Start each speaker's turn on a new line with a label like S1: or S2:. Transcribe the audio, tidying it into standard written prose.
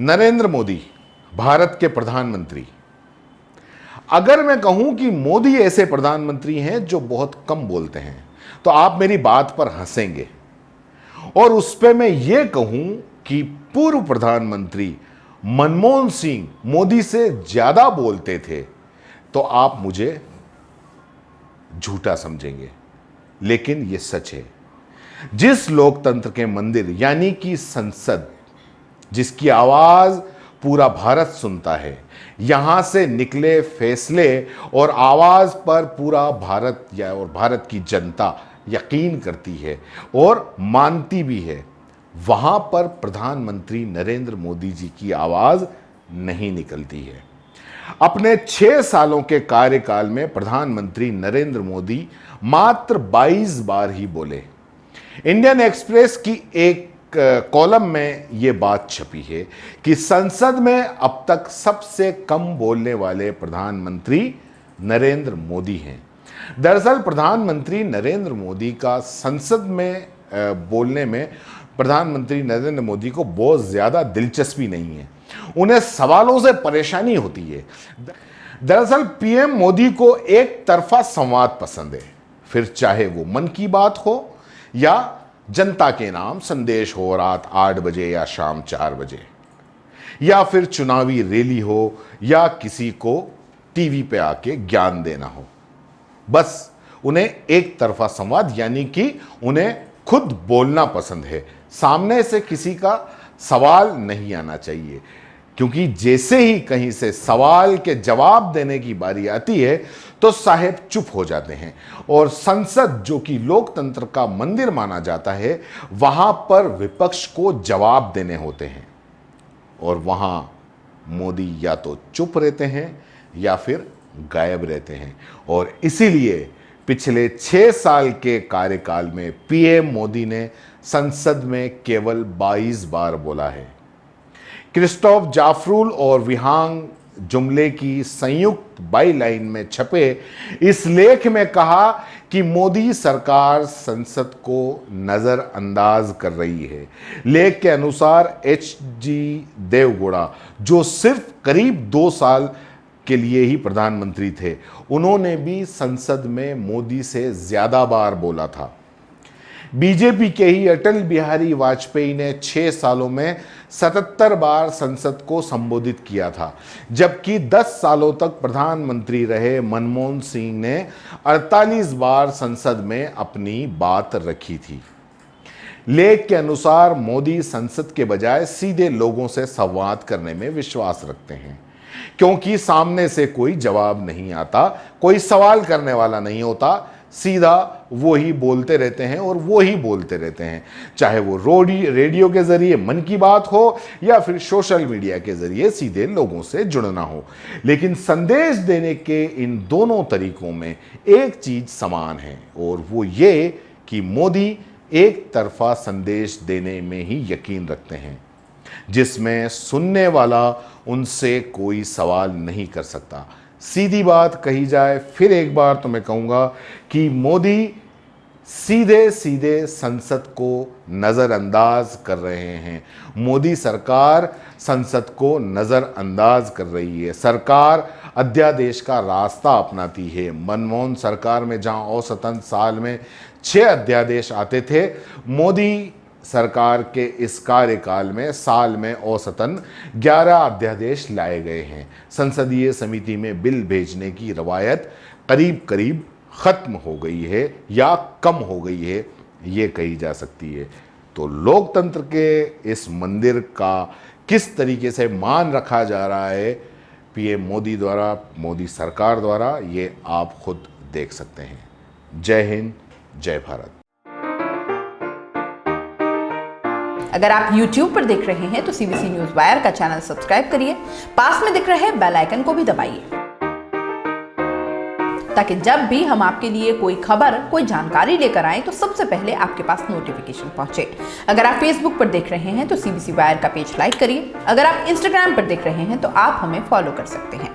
S1: नरेंद्र मोदी भारत के प्रधानमंत्री। अगर मैं कहूं कि मोदी ऐसे प्रधानमंत्री हैं जो बहुत कम बोलते हैं तो आप मेरी बात पर हंसेंगे, और उस पे मैं ये कहूं कि पूर्व प्रधानमंत्री मनमोहन सिंह मोदी से ज्यादा बोलते थे तो आप मुझे झूठा समझेंगे, लेकिन यह सच है। जिस लोकतंत्र के मंदिर यानी कि संसद, जिसकी आवाज पूरा भारत सुनता है, यहां से निकले फैसले और आवाज पर पूरा भारत और भारत की जनता यकीन करती है और मानती भी है, वहां पर प्रधानमंत्री नरेंद्र मोदी जी की आवाज नहीं निकलती है। अपने 6 सालों के कार्यकाल में प्रधानमंत्री नरेंद्र मोदी मात्र 22 बार ही बोले। इंडियन एक्सप्रेस की एक कॉलम में यह बात छपी है कि संसद में अब तक सबसे कम बोलने वाले प्रधानमंत्री नरेंद्र मोदी हैं। दरअसल प्रधानमंत्री नरेंद्र मोदी का संसद में बोलने में प्रधानमंत्री नरेंद्र मोदी को बहुत ज्यादा दिलचस्पी नहीं है, उन्हें सवालों से परेशानी होती है। दरअसल पीएम मोदी को एक तरफा संवाद पसंद है, फिर चाहे वो मन की बात हो या जनता के नाम संदेश हो रात 8 बजे या शाम 4 बजे, या फिर चुनावी रैली हो या किसी को टीवी पे आके ज्ञान देना हो। बस उन्हें एक तरफा संवाद यानी कि उन्हें खुद बोलना पसंद है, सामने से किसी का सवाल नहीं आना चाहिए, क्योंकि जैसे ही कहीं से सवाल के जवाब देने की बारी आती है तो साहेब चुप हो जाते हैं, और संसद जो कि लोकतंत्र का मंदिर माना जाता है, वहां पर विपक्ष को जवाब देने होते हैं, और वहां मोदी या तो चुप रहते हैं या फिर गायब रहते हैं। और इसीलिए पिछले 6 साल के कार्यकाल में पीएम मोदी ने संसद में केवल 22 बार बोला है। क्रिस्टोफ जाफरूल और विहांग जुमले की संयुक्त बाईलाइन में छपे इस लेख में कहा कि मोदी सरकार संसद को नजरअंदाज कर रही है। लेख के अनुसार एच.डी. देवगौड़ा, जो सिर्फ करीब 2 साल के लिए ही प्रधानमंत्री थे, उन्होंने भी संसद में मोदी से ज्यादा बार बोला था। बीजेपी के ही अटल बिहारी वाजपेयी ने 6 सालों में 77 बार संसद को संबोधित किया था, जबकि 10 सालों तक प्रधानमंत्री रहे मनमोहन सिंह ने 48 बार संसद में अपनी बात रखी थी। लेख के अनुसार मोदी संसद के बजाय सीधे लोगों से संवाद करने में विश्वास रखते हैं, क्योंकि सामने से कोई जवाब नहीं आता, कोई सवाल करने वाला नहीं होता, सीधा वो ही बोलते रहते हैं और वो ही बोलते रहते हैं, चाहे वो रेडियो के जरिए मन की बात हो या फिर सोशल मीडिया के जरिए सीधे लोगों से जुड़ना हो। लेकिन संदेश देने के इन दोनों तरीकों में एक चीज समान है, और वो ये कि मोदी एक तरफा संदेश देने में ही यकीन रखते हैं, जिसमें सुनने वाला उनसे कोई सवाल नहीं कर सकता। सीधी बात कही जाए, फिर एक बार तो मैं कहूँगा कि मोदी सीधे सीधे संसद को नज़रअंदाज कर रहे हैं। मोदी सरकार संसद को नज़रअंदाज कर रही है। सरकार अध्यादेश का रास्ता अपनाती है। मनमोहन सरकार में जहां औसतन साल में 6 अध्यादेश आते थे, मोदी सरकार के इस कार्यकाल में साल में औसतन 11 अध्यादेश लाए गए हैं। संसदीय समिति में बिल भेजने की रवायत करीब करीब खत्म हो गई है या कम हो गई है, ये कही जा सकती है। तो लोकतंत्र के इस मंदिर का किस तरीके से मान रखा जा रहा है पीएम मोदी द्वारा, मोदी सरकार द्वारा, ये आप खुद देख सकते हैं। जय हिंद, जय भारत।
S2: अगर आप YouTube पर देख रहे हैं तो CBC न्यूज़ वायर का चैनल सब्सक्राइब करिए, पास में दिख रहे बेल आइकन को भी दबाइए, ताकि जब भी हम आपके लिए कोई खबर, कोई जानकारी लेकर आएं तो सबसे पहले आपके पास नोटिफिकेशन पहुंचे। अगर आप Facebook पर देख रहे हैं तो CBC वायर का पेज लाइक करिए। अगर आप Instagram पर देख रहे हैं तो आप हमें फॉलो कर सकते हैं।